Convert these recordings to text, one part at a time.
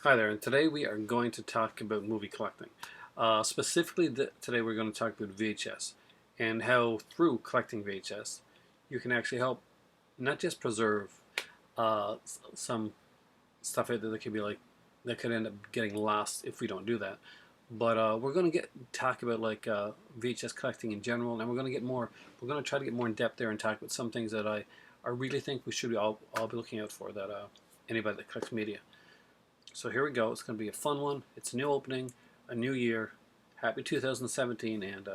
Hi there, and today we are going to talk about movie collecting. Specifically, today we're going to talk about VHS and how through collecting VHS you can actually help not just preserve some stuff out there that could be like that could end up getting lost if we don't do that, but we're going to talk about like VHS collecting in general, and we're going to get more. We're going to try to get more in depth there and talk about some things that I really think we should all be looking out for that anybody that collects media. So here we go. It's going to be a fun one. It's a new opening, a new year. Happy 2017, and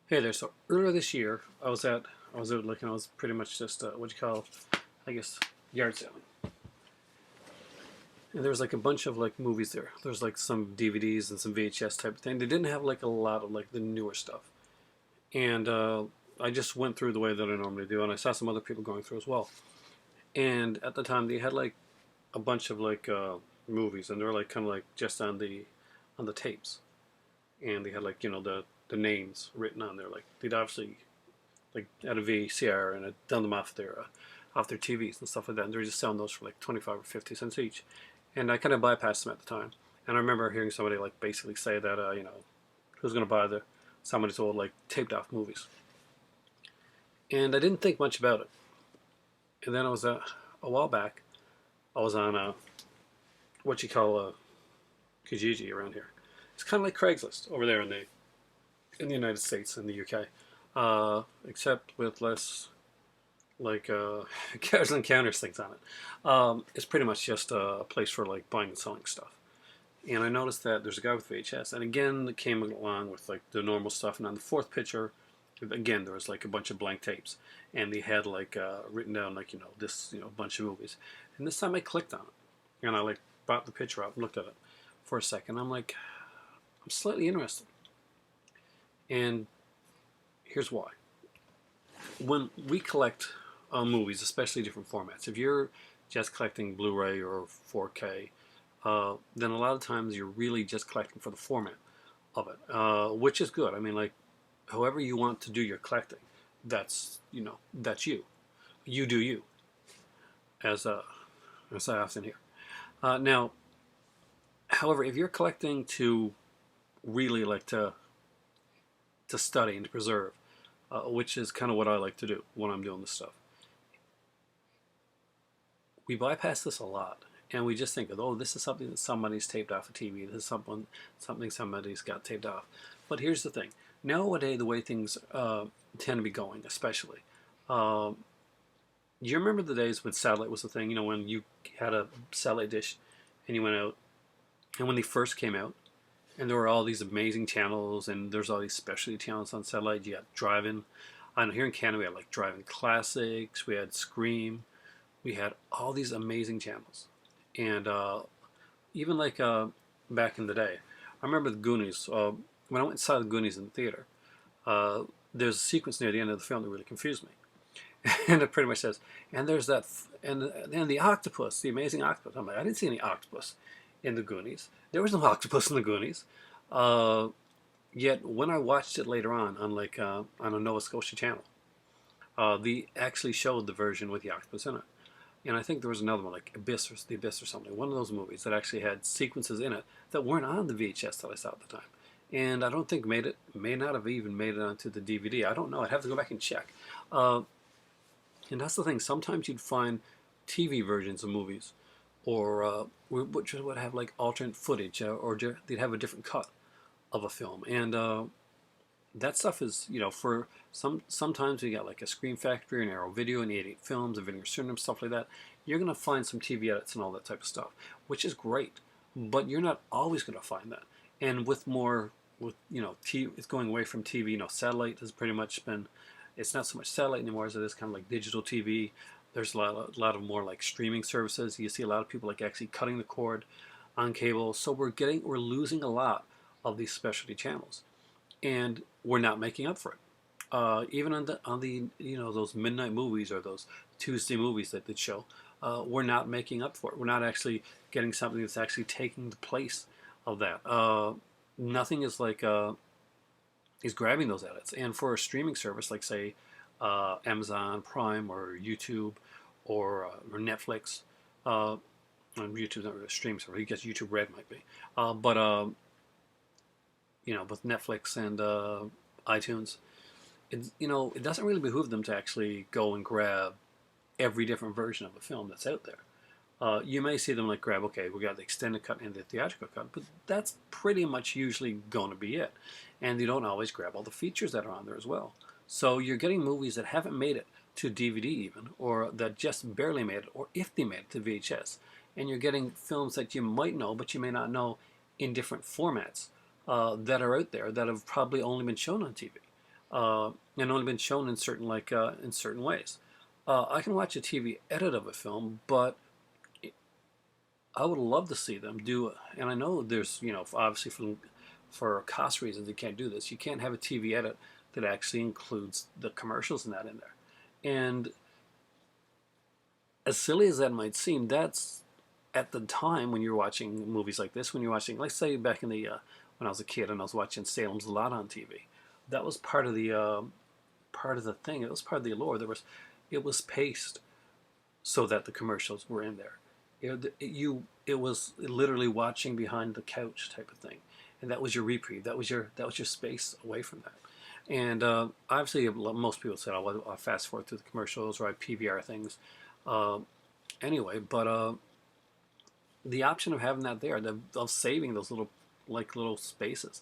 hey there. So earlier this year, I was out looking. I was pretty much just what you call, I guess, yard selling. And there was like a bunch of like movies there. There's like some DVDs and some VHS type of thing. They didn't have like a lot of like the newer stuff. And I just went through the way that I normally do, and I saw some other people going through as well. And at the time, they had like a bunch of like movies, and they were like kind of like just on the tapes, and they had like the names written on there. Like they'd obviously like had a VCR and had done them off their TVs and stuff like that. And they were just selling those for like 25 or 50 cents each. And I kind of bypassed them at the time. And I remember hearing somebody like basically say that who's going to buy some of these old like taped off movies. And I didn't think much about it. And then I was a while back. I was on what you call Kijiji around here. It's kind of like Craigslist over there in the United States and the UK, except with less like Cars and Encounters things on it. It's pretty much just a place for like buying and selling stuff. And I noticed that there's a guy with VHS, and again it came along with like the normal stuff. And on the fourth picture, again there was like a bunch of blank tapes, and they had like written down like this bunch of movies. And this time I clicked on it, and I like brought the picture up and looked at it for a second. I'm like, I'm slightly interested. And here's why. When we collect movies, especially different formats, if you're just collecting Blu-ray or 4K, then a lot of times you're really just collecting for the format of it, which is good. I mean, like, however you want to do your collecting, that's that's you. You do you, as I often hear. Now, however, if you're collecting to really like to study and to preserve, which is kind of what I like to do when I'm doing this stuff. We bypass this a lot, and we just think of, oh, this is something that somebody's taped off a TV. This is something somebody's got taped off. But here's the thing. Nowadays, the way things tend to be going, especially, you remember the days when satellite was the thing, when you had a satellite dish and you went out, and when they first came out, and there were all these amazing channels, and there's all these specialty channels on satellite. You got Drive-In. I know here in Canada we had like Drive-In Classics. We had Scream. We had all these amazing channels, and even like back in the day, I remember the Goonies. When I went and saw the Goonies in the theater, there's a sequence near the end of the film that really confused me, and it pretty much says, and there's that, and the octopus, the amazing octopus. I'm like, I didn't see any octopus in the Goonies. There was no octopus in the Goonies. Yet when I watched it later on like on a Nova Scotia channel, they actually showed the version with the octopus in it. And I think there was another one like The Abyss or something. One of those movies that actually had sequences in it that weren't on the VHS that I saw at the time. And I don't think may not have even made it onto the DVD. I don't know. I'd have to go back and check. And that's the thing. Sometimes you'd find TV versions of movies, or which would have like alternate footage, or they'd have a different cut of a film, and that stuff is for sometimes we got like a Screen Factory and Arrow Video and 88 Films and Vinegar Syndrome, stuff like that. You're gonna find some TV edits and all that type of stuff, which is great, but you're not always gonna find that. And with more with it's going away from TV. Satellite has pretty much been. It's not so much satellite anymore as it is kind of like digital TV. There's a lot of more like streaming services. You see a lot of people like actually cutting the cord on cable. So we're losing a lot of these specialty channels, and we're not making up for it. Even on the those midnight movies or those Tuesday movies that they show, we're not making up for it. We're not actually getting something that's actually taking the place of that. Nothing is like is grabbing those edits. And for a streaming service like say Amazon Prime or YouTube or Netflix, YouTube's not really a stream service. I guess YouTube Red might be, but with Netflix and iTunes, it doesn't really behoove them to actually go and grab every different version of a film that's out there. You may see them like grab, okay, we got the extended cut and the theatrical cut, but that's pretty much usually going to be it. And you don't always grab all the features that are on there as well. So you're getting movies that haven't made it to DVD even, or that just barely made it, or if they made it to VHS. And you're getting films that you might know, but you may not know in different formats that are out there that have probably only been shown on TV. And only been shown in certain in certain ways. I can watch a TV edit of a film, but I would love to see them do it. And I know there's obviously for cost reasons you can't do this. You can't have a TV edit that actually includes the commercials and that in there. And as silly as that might seem, that's at the time when you're watching movies like this, when you're watching, let's say back in the when I was a kid and I was watching Salem's Lot on TV. That was part of the thing. It was part of the allure. It was paced so that the commercials were in there. It was literally watching behind the couch type of thing, and that was your reprieve. That was your space away from that. And obviously, most people said, I'll fast forward through the commercials or I PVR things. Anyway, but the option of having that there, of saving those little spaces.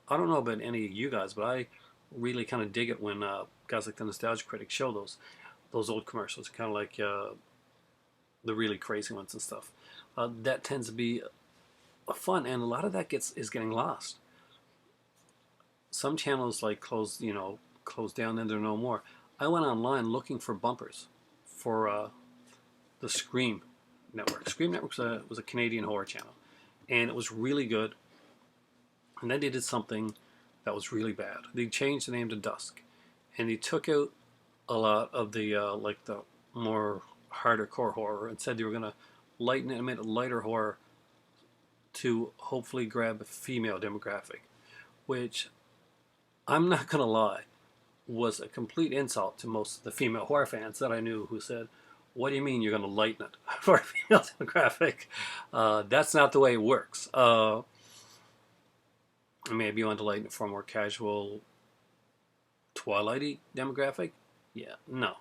I don't know about any of you guys, but I really kind of dig it when guys like the Nostalgia Critic show those old commercials, kind of like the really crazy ones and stuff. That tends to be fun, and a lot of that is getting lost. Some channels like close down and they're no more. I went online looking for bumpers for the Scream Network. Scream Network was a Canadian horror channel, and it was really good. And then they did something that was really bad. They changed the name to Dusk, and they took out a lot of the the more harder core horror and said they were going to lighten it and make it lighter horror to hopefully grab a female demographic, which I'm not going to lie was a complete insult to most of the female horror fans that I knew who said, "What do you mean you're going to lighten it for a female demographic? That's not the way it works." Maybe you want to lighten it for a more casual Twilighty demographic? Yeah, no.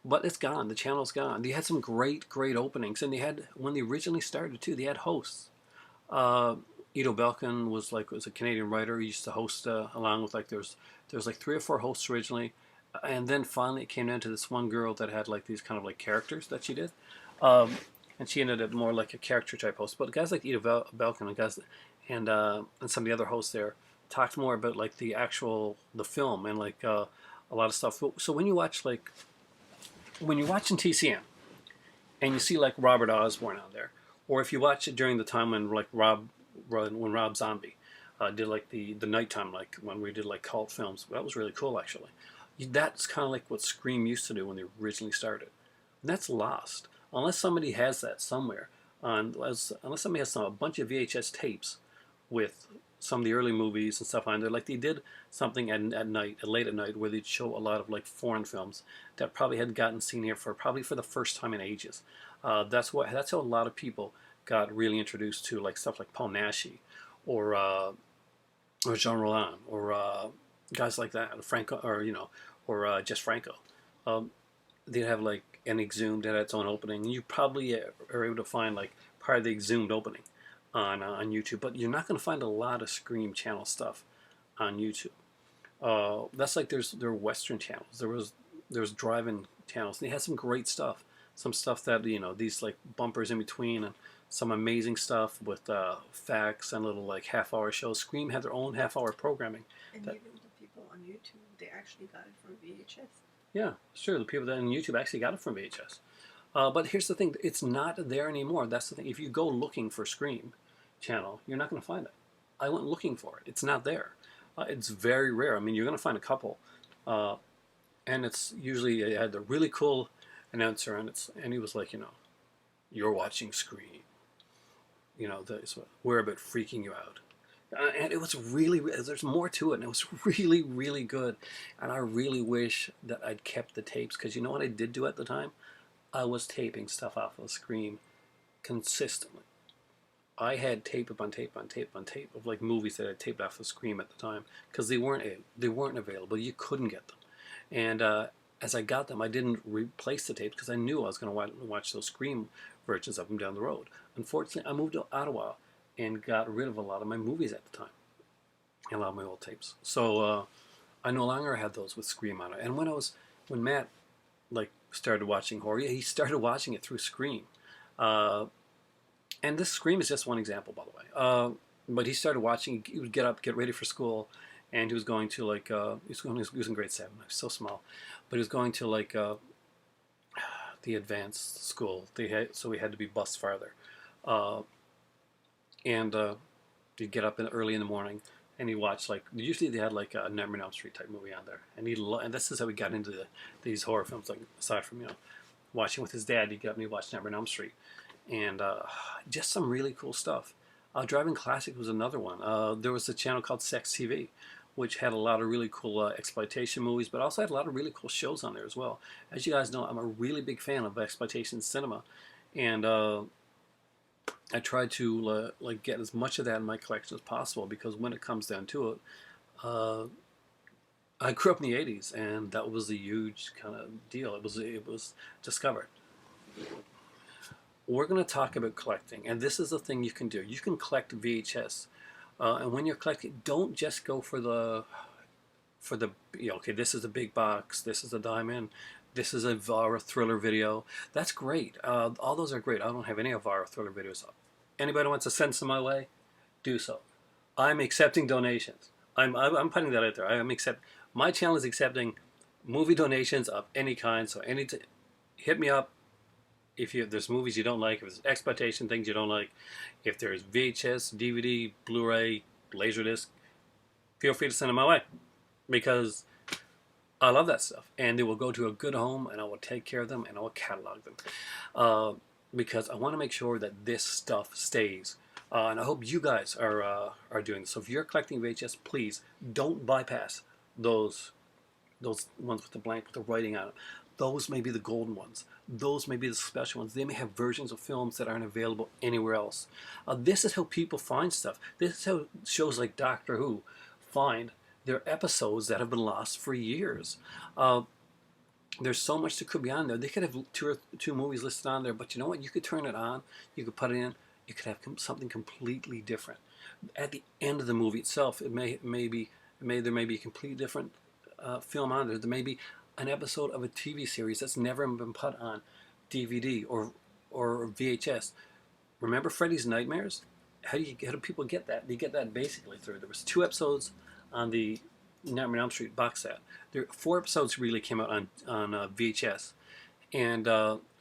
But it's gone. The channel's gone. They had some great openings, and when they originally started too, they had hosts. Ido Belkin was a Canadian writer. He used to host along with there's like 3 or 4 hosts originally, and then finally it came down to this one girl that had these kind of characters that she did. And she ended up more like a character type host. But guys like Ido Belkin and some of the other hosts there talked more about the film and a lot of stuff. So when you watch when you're watching TCM and you see Robert Osborne on there, or if you watch it during the time when Rob Zombie did the nighttime when we did cult films, that was really cool actually. That's kind of what Scream used to do when they originally started. And that's lost unless somebody has that somewhere. Unless somebody has a bunch of VHS tapes with some of the early movies and stuff on there. They did something at night, late at night, where they'd show a lot of foreign films that probably hadn't gotten seen here for the first time in ages. That's how a lot of people got really introduced to stuff like Paul Naschy or Jean Rollin or guys like that, Franco, or Jess Franco. They'd have an exhumed had its own opening. You probably are able to find part of the exhumed opening on YouTube, but you're not going to find a lot of Scream channel stuff on YouTube. That's there are Western channels. There's drive-in channels. They had some great stuff. Some stuff that these bumpers in between and some amazing stuff with facts and little like half-hour shows. Scream had their own half-hour programming. And even the people on YouTube, they actually got it from VHS. Yeah, sure. The people that on YouTube actually got it from VHS. But here's the thing: it's not there anymore. That's the thing. If you go looking for Scream channel, you're not going to find it. I went looking for it. It's not there. It's very rare. I mean, you're going to find a couple, and it's usually it had a really cool announcer, and he was like, you're watching Scream. We're a bit freaking you out. And it was really, there's more to it, and it was really, really good. And I really wish that I'd kept the tapes, because you know what I did do at the time? I was taping stuff off of Scream consistently. I had tape upon tape on tape on tape of like movies that I taped off of Scream at the time, because they weren't available. You couldn't get them. And as I got them, I didn't replace the tapes because I knew I was going to watch those Scream versions of them down the road. Unfortunately, I moved to Ottawa and got rid of a lot of my movies at the time, and a lot of my old tapes. So I no longer had those with Scream on it. And when Matt like started watching horror, he started watching it through Scream. And this Scream is just one example, by the way. But he started watching. He would get up, get ready for school, and he was going to like he was in grade 7. I was so small, but he was going to like the advanced school. So he had to be bused farther. And he'd get up early in the morning, and he'd watch like usually they had like a Nightmare on Elm Street type movie on there, and and this is how we got into these horror films. Like aside from watching with his dad, he'd get up and he'd watch Nightmare on Elm Street, and just some really cool stuff. Driving Classic was another one. There was a channel called Sex TV, which had a lot of really cool exploitation movies, but also had a lot of really cool shows on there as well. As you guys know, I'm a really big fan of exploitation cinema, and I tried to like get as much of that in my collection as possible, because when it comes down to it, I grew up in the '80s, and that was a huge kind of deal. It was discovered. We're going to talk about collecting, and this is the thing you can do. You can collect VHS, and when you're collecting, don't just go for the okay, this is a big box, this is a diamond, this is a horror thriller video. That's great. All those are great. I don't have any of horror thriller videos up. Anybody wants to send some my way, do so. I'm accepting donations. I'm putting that out there. My channel is accepting movie donations of any kind. So hit me up if there's movies you don't like, if there's exploitation things you don't like, if there's VHS, DVD, Blu-ray, Laserdisc, feel free to send them my way, because I love that stuff, and they will go to a good home, and I will take care of them, and I will catalog them, because I want to make sure that this stuff stays. And I hope you guys are doing this. So if you're collecting VHS, please don't bypass those ones with the blank with the writing on it. Those may be the golden ones. Those may be the special ones. They may have versions of films that aren't available anywhere else. This is how people find stuff. This is how shows like Doctor Who find their episodes that have been lost for years. There's so much that could be on there. They could have two movies listed on there, but you know what? You could turn it on. You could put it in. You could have something completely different. At the end of the movie itself, there may be a completely different film on there. There may be an episode of a TV series that's never been put on DVD or VHS. Remember Freddy's Nightmares? How do people get that? They get that basically through. There was 2 episodes on the Nightmare on Elm Street box set. 4 episodes really came out on VHS, and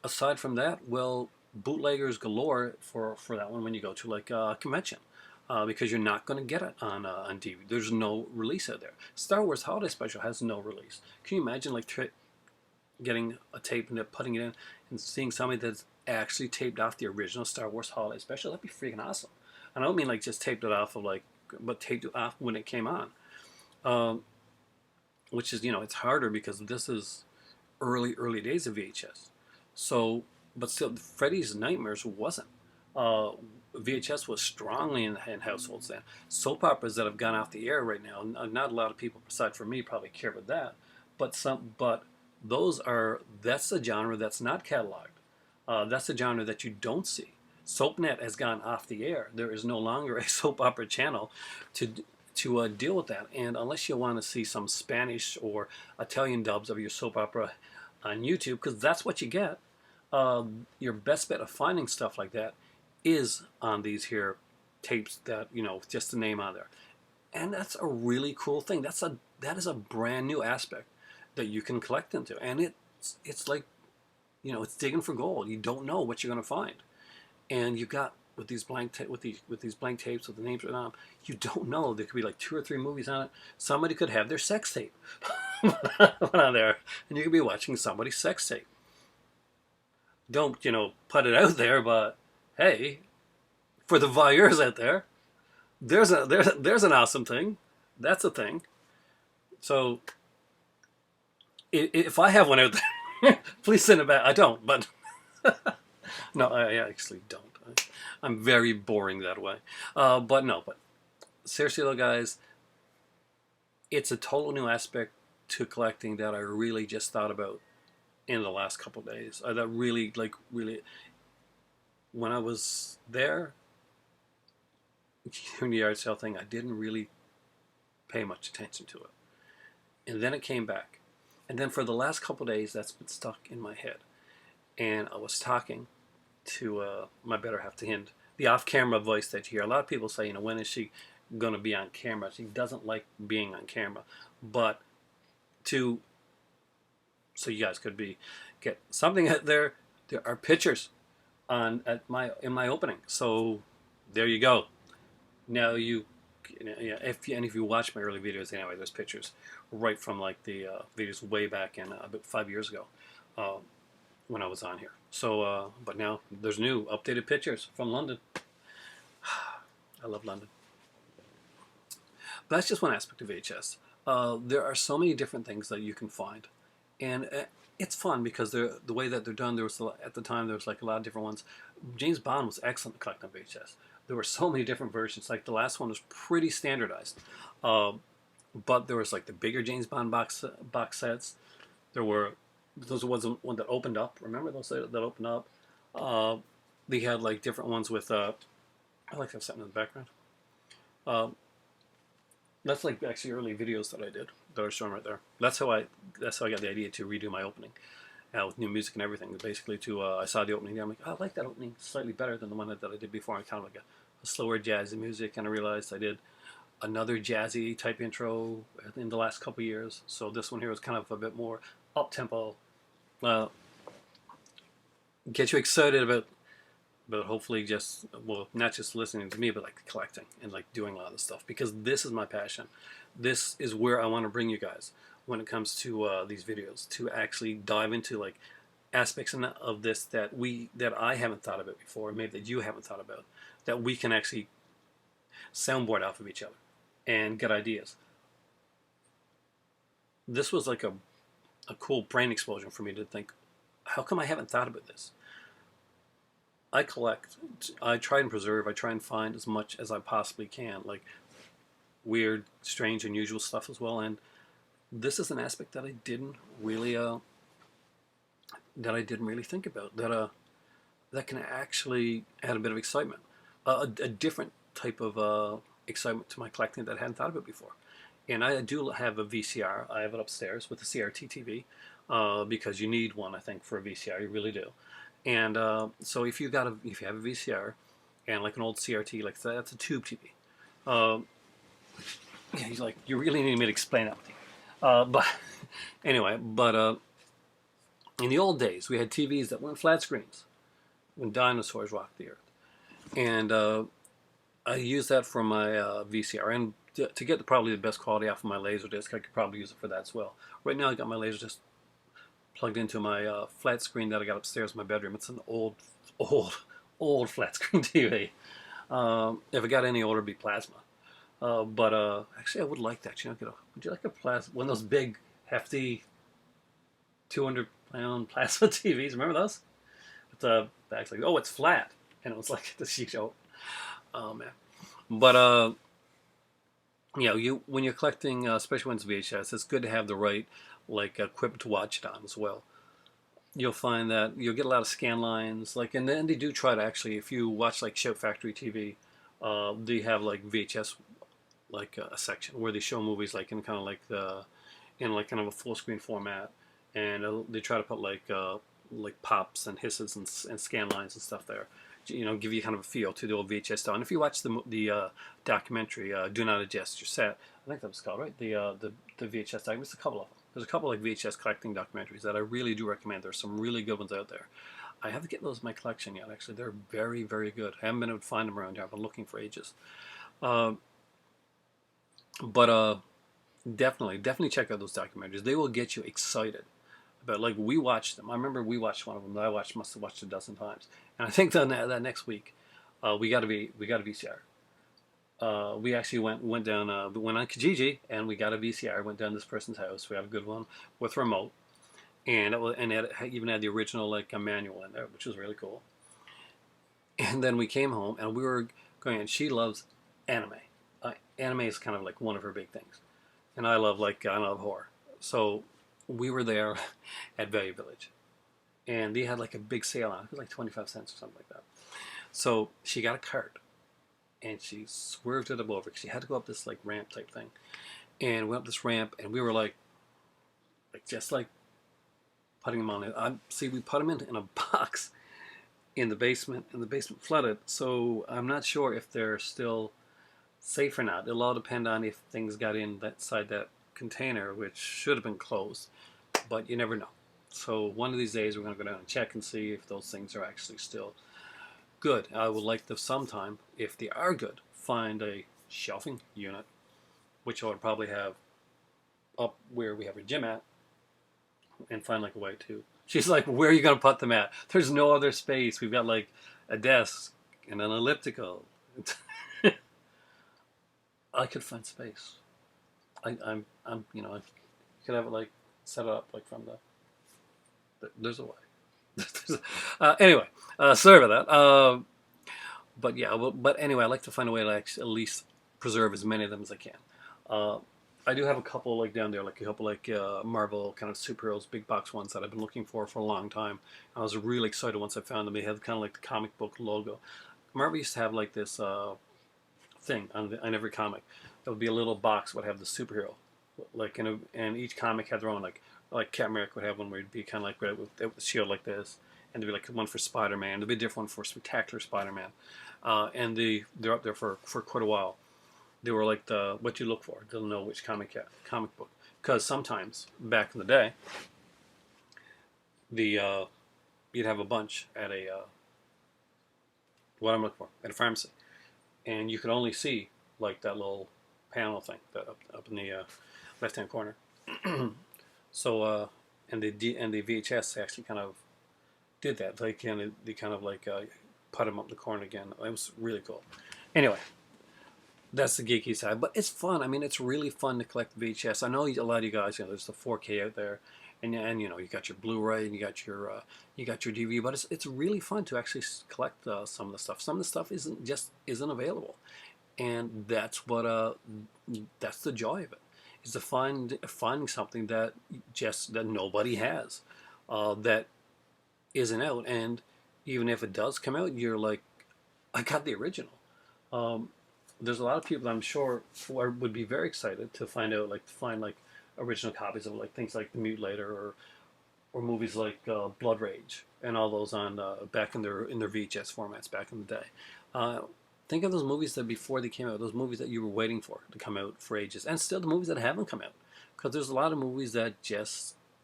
aside from that, well, bootleggers galore for that one when you go to like a convention. Because you're not going to get it on DVD. There's no release out there. Star Wars Holiday Special has no release. Can you imagine like getting a tape and putting it in and seeing somebody that's actually taped off the original Star Wars Holiday Special? That'd be freaking awesome. And I don't mean like just taped it off of but taped it off when it came on. Which is, it's harder because this is early days of VHS. So, but still, Freddy's Nightmares wasn't. VHS was strongly in households then. Soap operas that have gone off the air right now, not a lot of people, aside from me, probably care about that. But that's a genre that's not cataloged. That's a genre that you don't see. SoapNet has gone off the air. There is no longer a soap opera channel to deal with that. And unless you want to see some Spanish or Italian dubs of your soap opera on YouTube, because that's what you get, your best bet of finding stuff like that is on these here tapes that, just the name on there. And that's a really cool thing. That is a brand new aspect that you can collect into. And it's like, it's digging for gold. You don't know what you're going to find. And you've got with these with these blank tapes with the names written on them, you don't know. There could be like 2 or 3 movies on it. Somebody could have their sex tape on there, and you could be watching somebody's sex tape. Don't put it out there, but hey, for the voyeurs out there, there's an awesome thing. That's a thing. So if I have one out there, please send it back. I don't, but no, I actually don't. I'm very boring that way. But no, but seriously though, guys, it's a total new aspect to collecting that I really just thought about in the last couple of days. That really, when I was there doing the yard sale thing, I didn't really pay much attention to it. And then it came back. And then for the last couple of days, that's been stuck in my head. And I was talking to my better half, to Hind, the off-camera voice that you hear. A lot of people say, when is she going to be on camera? She doesn't like being on camera. But so you guys could get something out there. There are pictures in my opening. So there you go. Now if you watch my early videos anyway, there's pictures right from like the videos way back in about 5 years ago when I was on here. So but now there's new updated pictures from London. I love London. But that's just one aspect of VHS. There are so many different things that you can find, and it's fun because the way that they're done. At the time there was like a lot of different ones. James Bond was excellent to collect on VHS. There were so many different versions. Like the last one was pretty standardized, but there was like the bigger James Bond box sets. There was one that opened up. Remember those that opened up? They had like different ones with. I like to have something in the background. That's like actually early videos that I did that are showing right there. That's how I got the idea to redo my opening, with new music and everything. Basically, I saw the opening there. I'm like, oh, I like that opening slightly better than the one that I did before. I kind of like a slower jazzy music, and I realized I did another jazzy type intro in the last couple years. So this one here was kind of a bit more up tempo. Get you excited about hopefully not just listening to me, but like collecting and like doing a lot of this stuff, because this is my passion. This is where I want to bring you guys when it comes to these videos, to actually dive into like aspects of this that I haven't thought about before, maybe that you haven't thought about, that we can actually soundboard off of each other and get ideas. This was like a cool brain explosion for me to think, how come I haven't thought about this? I collect. I try and preserve. I try and find as much as I possibly can, like weird, strange, unusual stuff as well. And this is an aspect that I didn't really think about. That can actually add a bit of excitement, a different type of excitement to my collecting that I hadn't thought about before. And I do have a VCR. I have it upstairs with a CRT TV because you need one, I think, for a VCR. You really do. And so if you have a VCR and like an old CRT, like that's a tube TV. He's like, you really need me to explain that. But anyway, in the old days, we had TVs that weren't flat screens when dinosaurs walked the earth, and I use that for my VCR, and to get probably the best quality off of my Laserdisc, I could probably use it for that as well. Right now, I got my Laserdisc plugged into my flat screen that I got upstairs in my bedroom. It's an old flat screen TV. If it got any older, it'd be plasma. But actually, I would like that. Would you like a plasma? One of those big, hefty, 200-pound plasma TVs. Remember those? With the back's like, oh, it's flat, and it was like the sheet show. Oh man. But when you're collecting, especially when it's VHS, it's good to have the right equipment to watch it on as well. You'll find that you'll get a lot of scan lines, and then they do try to actually, if you watch like Shout Factory TV, they have like VHS, a section where they show movies in kind of a full screen format, and they try to put like pops and hisses and scan lines and stuff there, give you kind of a feel to the old VHS style. And if you watch the documentary, "Do Not Adjust Your Set," I think that was called, right? The VHS documentary. There's a couple of them. There's a couple like VHS collecting documentaries that I really do recommend. There's some really good ones out there. I haven't get those in my collection yet. Actually, they're very, very good. I haven't been able to find them around here. I've been looking for ages. Uh, but definitely check out those documentaries. They will get you excited. But like we watched them. I remember we watched one of them that must have watched a dozen times. And I think that next week, we got a VCR. We actually went down went on Kijiji and we got a VCR. Went down to this person's house. We had a good one with remote, and it even had the original like a manual in there, which was really cool. And then we came home and we were going. And she loves anime. Anime is kind of like one of her big things, and I love horror. So we were there at Value Village, and they had like a big sale on it. It was like 25 cents or something like that. So she got a cart, and she swerved it over because she had to go up this like ramp type thing, and went up this ramp, and we were just like putting them on it. See, we put them in a box in the basement, and the basement flooded. So I'm not sure if they're still safe or not. It'll all depend on if things got inside that container, which should have been closed, but you never know. So one of these days we're going to go down and check and see if those things are actually still good. I would like to sometime, if they are good, find a shelving unit, which I would probably have up where we have our gym at, and find like a way to. She's like, where are you going to put them at? There's no other space. We've got like a desk and an elliptical. I could find space. I'm I could have it like set it up like from there's a way. Anyway, sorry about that. But yeah, but anyway, I like to find a way to at least preserve as many of them as I can. I do have a couple like down there, like a couple like Marvel kind of superheroes, big box ones that I've been looking for a long time. I was really excited once I found them. They had kind of like the comic book logo. Marvel used to have like this thing on every comic. There would be a little box that would have the superhero, like and each comic had their own like Captain America would have one where it'd be kind of like with the shield like this, and there'd be like one for Spider-Man. There'd be a different one for Spectacular Spider-Man, and they're up there for quite a while. They were like what you look for to know which comic book, because sometimes back in the day, you'd have a bunch at what I'm looking for at a pharmacy, and you could only see like that little panel thing that up in the left hand corner. So and the VHS actually kind of did that. They kind of like put them up the corner again. It was really cool. Anyway, that's the geeky side, but it's fun. I mean, it's really fun to collect VHS. I know a lot of you guys, there's the 4K out there, and you got your Blu-ray and you got your DVD, but it's really fun to actually collect some of the stuff. Some of the stuff isn't available, and that's the joy of it, is to finding something that nobody has, that isn't out, and even if it does come out, you're like, I got the original. There's a lot of people I'm sure would be very excited to find original copies of like things like The Mutilator or movies like Blood Rage and all those on back in their VHS formats back in the day. Think of those movies that before they came out, those movies that you were waiting for to come out for ages, and still the movies that haven't come out, because there's a lot of movies that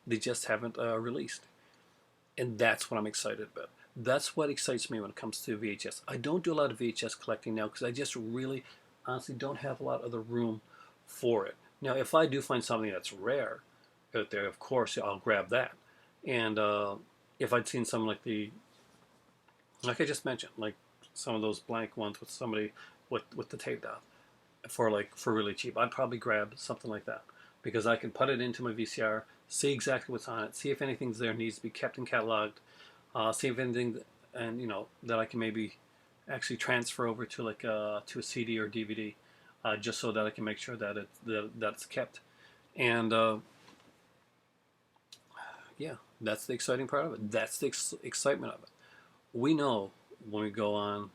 they just haven't released, and that's what I'm excited about. That's what excites me when it comes to VHS. I don't do a lot of VHS collecting now because I just really, honestly, don't have a lot of the room for it. Now, if I do find something that's rare out there, of course, I'll grab that. And if I'd seen something like I just mentioned, like some of those blank ones with somebody with the tape down for really cheap, I'd probably grab something like that, because I can put it into my VCR, see exactly what's on it, see if anything's there needs to be kept and cataloged, see if anything, and that I can maybe actually transfer over to to a CD or DVD, just so that I can make sure that it's kept. And yeah, that's the exciting part of it. That's the excitement of it. We know when we go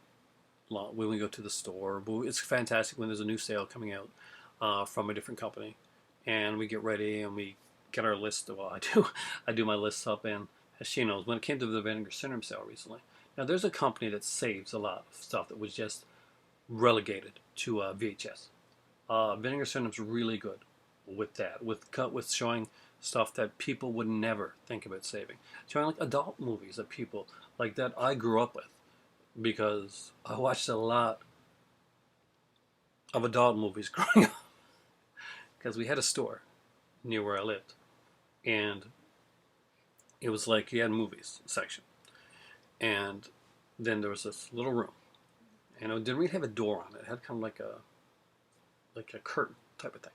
to the store, it's fantastic when there's a new sale coming out from a different company, and we get ready and we get our list. Well, I do my lists up, and as she knows, when it came to the Vinegar Syndrome sale recently, Now, there's a company that saves a lot of stuff that was just relegated to VHS. Vinegar Syndrome's really good with that, with showing stuff that people would never think about saving, showing like adult movies that people like that I grew up with because I watched a lot of adult movies growing up because we had a store near where I lived, and it was like you had movies section, and then there was this little room, and it didn't really have a door on it. It had kind of like a curtain type of thing,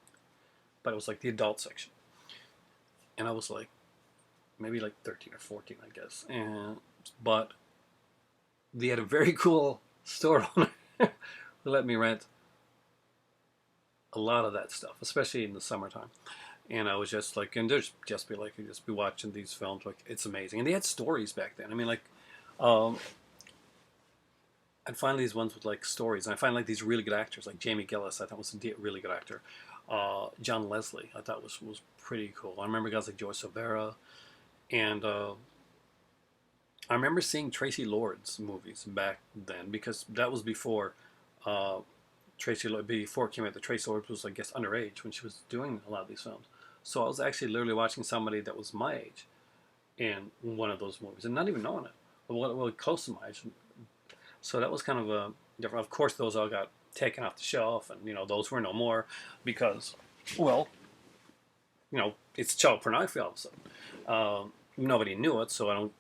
but it was like the adult section, and I was like maybe like 13 or 14, I guess, and but they had a very cool store owner who let me rent a lot of that stuff, especially in the summertime. And I was just like, and there's just be like, you just be watching these films, like it's amazing. And they had stories back then. I mean, like, um, I'd find these ones with like stories, and I find like these really good actors, like Jamie Gillis. I thought was a really good actor. John Leslie, I thought was pretty cool. I remember guys like Joy Silvera, and I remember seeing Tracy Lord's movies back then because that was before uh, before it came out. The Tracy Lord was, I guess, underage when she was doing a lot of these films. So I was actually literally watching somebody that was my age in one of those movies and not even knowing it. Well, close to my age. So that was kind of a different. Of course, those all got taken off the shelf, and those were no more because, well, it's child pornography all of a sudden. Nobody knew it, so I don't.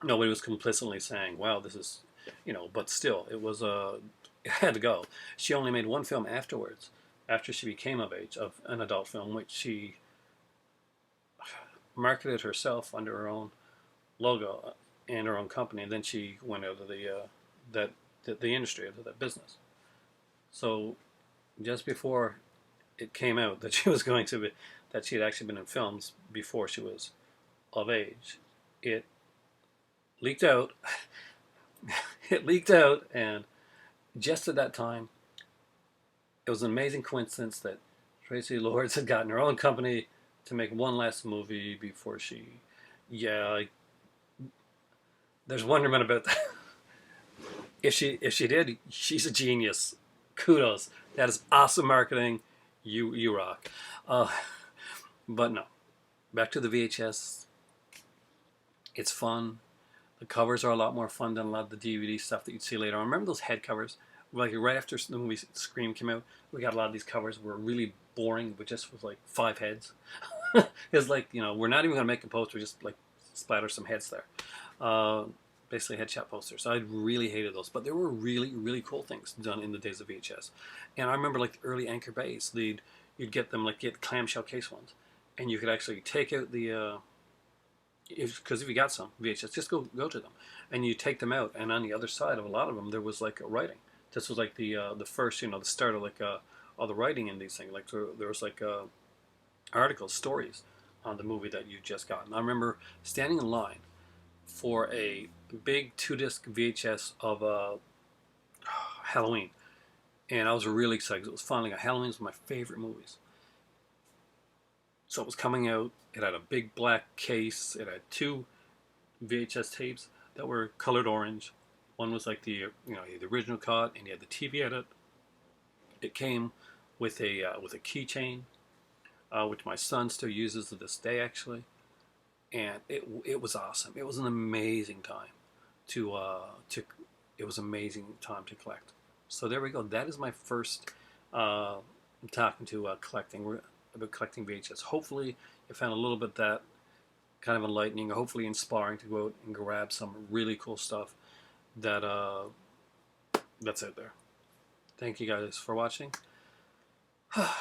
Nobody was complicitly saying, "Wow, this is," But still, it was it had to go. She only made one film afterwards, after she became of age, of an adult film, which she marketed herself under her own logo and her own company, and then she went out of the industry, out of that business. So just before it came out that that she had actually been in films before she was of age, it leaked out. It leaked out, and just at that time, it was an amazing coincidence that Tracy Lords had gotten her own company to make one last movie before she. Yeah, there's wonderment about that. If she did, she's a genius. Kudos. That is awesome marketing. You rock. Uh, but no, back to the VHS. It's fun. The covers are a lot more fun than a lot of the DVD stuff that you'd see later on. Remember those head covers? Like right after the movie Scream came out, we got a lot of these covers were really boring, but just with like 5 heads. It's like, we're not even going to make a poster, just like splatter some heads there. Uh, Basically headshot posters. I really hated those, but there were really, really cool things done in the days of VHS. And I remember like the early Anchor Bays, you'd get them, like get clamshell case ones, and you could actually take out the because if you got some VHS, just go to them, and you take them out, and on the other side of a lot of them there was like a writing. This was like the first, the start of like all the writing in these things. Like there was like articles, stories on the movie that you just got. And I remember standing in line for a big 2-disc VHS of Halloween, and I was really excited. It was finally Halloween was one of my favorite movies. So it was coming out. It had a big black case. It had 2 VHS tapes that were colored orange. One was like the original cut, and you had the TV edit. It came with a keychain, which my son still uses to this day, actually. And it was awesome. It was an amazing time to it was an amazing time to collect. So there we go. That is my first talking to about collecting VHS. Hopefully, you found a little bit that kind of enlightening, or hopefully inspiring to go out and grab some really cool stuff that that's out there. Thank you guys for watching. I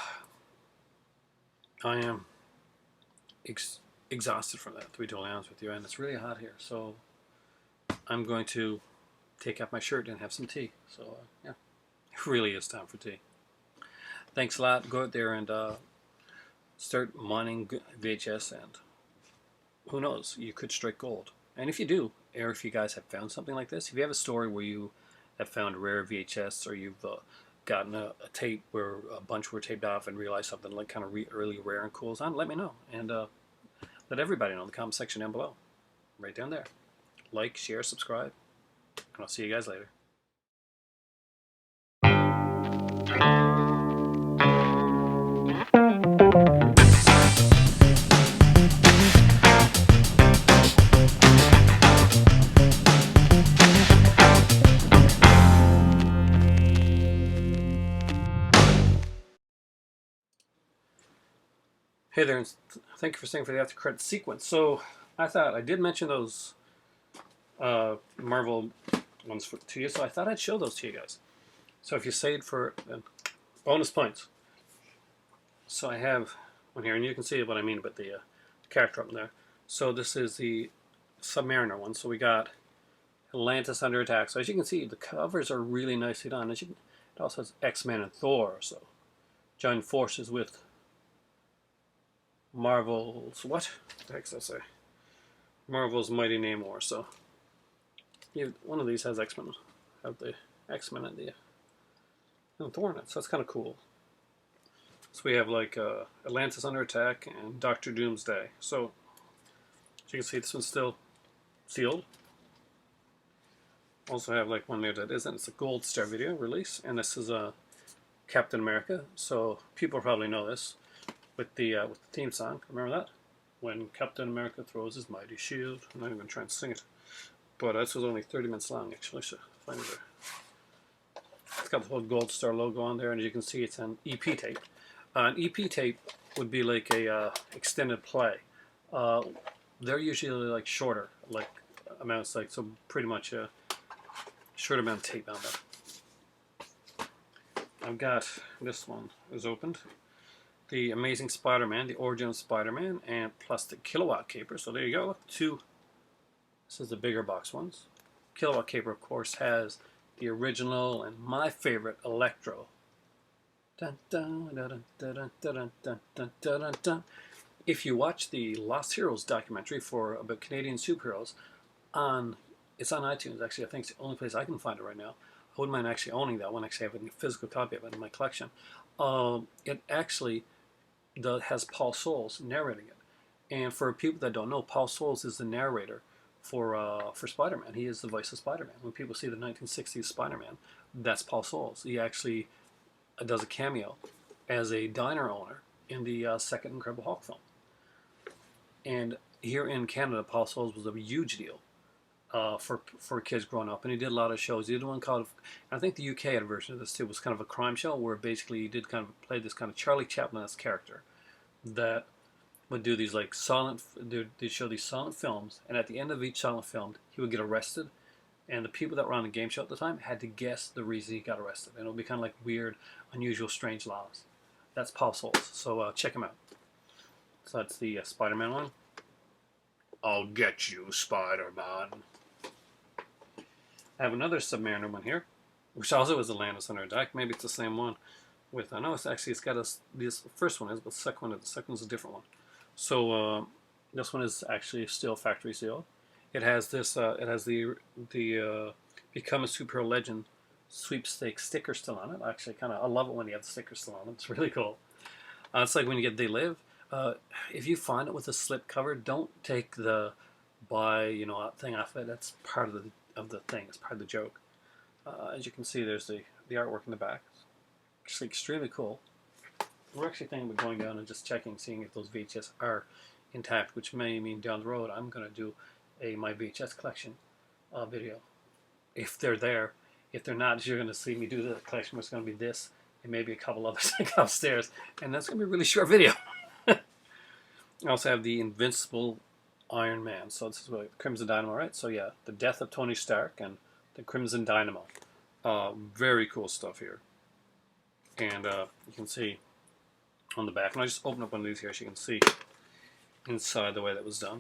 am exhausted from that, to be totally honest with you, and it's really hot here, so I'm going to take off my shirt and have some tea. So yeah, it really is time for tea. Thanks a lot. Go out there and start mining VHS, and who knows, you could strike gold. And if you do, or if you guys have found something like this, if you have a story where you have found rare VHS, or you've gotten a tape where a bunch were taped off and realized something like kind of really rare and cool is on, let me know. And let everybody know in the comment section down below. Right down there. like, share, subscribe, and I'll see you guys later. Hey there, and thank you for staying for the after credit sequence. So I thought I did mention those Marvel ones to you, so I thought I'd show those to you guys. So if you saved for bonus points, so I have one here, and you can see what I mean about the character up there. So this is the Submariner one. So we got Atlantis under attack. So as you can see, the covers are really nicely done. It also has X-Men and Thor. So join forces with Marvel's what the heck does that say? Marvel's Mighty Namor. So one of these has X-Men, have the X-Men and the Thor in it. So that's kind of cool. So we have like Atlantis under attack and Doctor Doomsday. So as you can see, this one's still sealed. Also have like one there that isn't. It's a Gold Star video release, and this is Captain America. So people probably know this with the theme song. Remember that? When Captain America throws his mighty shield. I'm not even going to try and sing it, but this was only 30 minutes long actually. So find it there. It's got the whole Gold Star logo on there, and as you can see, it's an EP tape. An EP tape would be like a extended play. They're usually like shorter, like amounts, like so pretty much a short amount of tape on there. I've got this one is opened. The Amazing Spider-Man, the origin of Spider-Man, and plus the Kilowatt Caper. So there you go. Two. This is the bigger box ones. Kilowatt Caper, of course, has the original and my favorite Electro. Dun, dun, dun, dun, dun, dun, dun, dun, dun. If you watch the Lost Heroes documentary about Canadian superheroes, it's on iTunes. Actually, I think it's the only place I can find it right now. I wouldn't mind actually owning that one. Actually, I have a physical copy of it in my collection. It actually has Paul Soles narrating it. And for people that don't know, Paul Soles is the narrator for Spider-Man. He is the voice of Spider-Man. When people see the 1960s Spider-Man, that's Paul Soles. He actually does a cameo as a diner owner in the second Incredible Hulk film. And here in Canada, Paul Soles was a huge deal for kids growing up, and he did a lot of shows. He did one called, I think the UK had a version of this too. It was kind of a crime show where basically he did kind of play this kind of Charlie Chaplin-esque character that would do these like they'd show these silent films, and at the end of each silent film, he would get arrested, and the people that were on the game show at the time had to guess the reason he got arrested, and it would be kind of like weird, unusual, strange laws. That's Paul Soles. So check him out. So that's the Spider-Man one. I'll get you, Spider-Man. I have another Submariner one here, which also is Atlantis under attack. Maybe it's the same one. With I know it's got this first one is, but the second one's a different one. So this one is actually still factory sealed. It has this. It has the Become a Superhero Legend sweepstakes sticker still on it. Actually, I love it when you have the sticker still on it. It's really cool. It's like when you get They Live. If you find it with a slip cover, don't take the thing off it. That's part of the thing. It's part of the joke. As you can see, there's the artwork in the back. It's actually extremely cool. We're actually thinking about going down and just checking, seeing if those VHS are intact, which may mean down the road I'm going to do my VHS collection video. If they're there. If they're not, you're going to see me do the collection, which is going to be this and maybe a couple others upstairs. And that's going to be a really short video. I also have the Invincible Iron Man. So this is what Crimson Dynamo, right? So yeah, the death of Tony Stark and the Crimson Dynamo. Very cool stuff here. And you can see on the back, and I'll just open up one of these here so you can see inside the way that was done.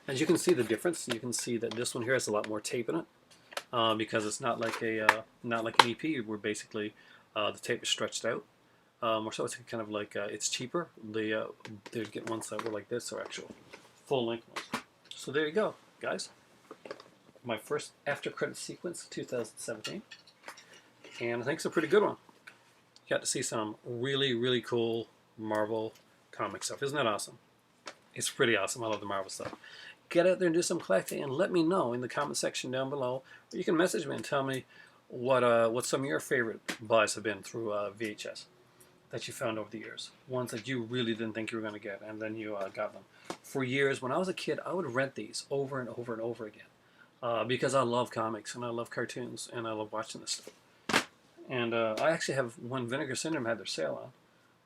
As you can see the difference. You can see that this one here has a lot more tape in it because it's not like an EP where basically the tape is stretched out. Or so it's kind of like it's cheaper. They get ones that were like this, or actual full length ones. So there you go, guys. My first after credit sequence, 2017, and I think it's a pretty good one. Got to see some really, really cool Marvel comic stuff. Isn't that awesome? It's pretty awesome. I love the Marvel stuff. get out there and do some collecting, and let me know in the comment section down below. Or you can message me and tell me what some of your favorite buys have been through VHS that you found over the years. Ones that you really didn't think you were going to get, and then you got them. For years, when I was a kid, I would rent these over and over and over again because I love comics and I love cartoons and I love watching this stuff. And I actually have, when Vinegar Syndrome had their sale on,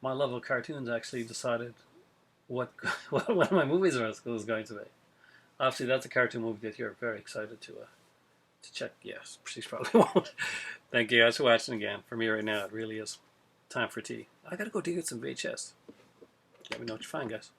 my love of cartoons actually decided what one of my movies was going to be. Obviously, that's a cartoon movie that you're very excited to check. Yes, she's probably won't. Thank you guys for watching again. For me right now, it really is time for tea. I gotta go dig at some VHS. Let me know what you find, guys.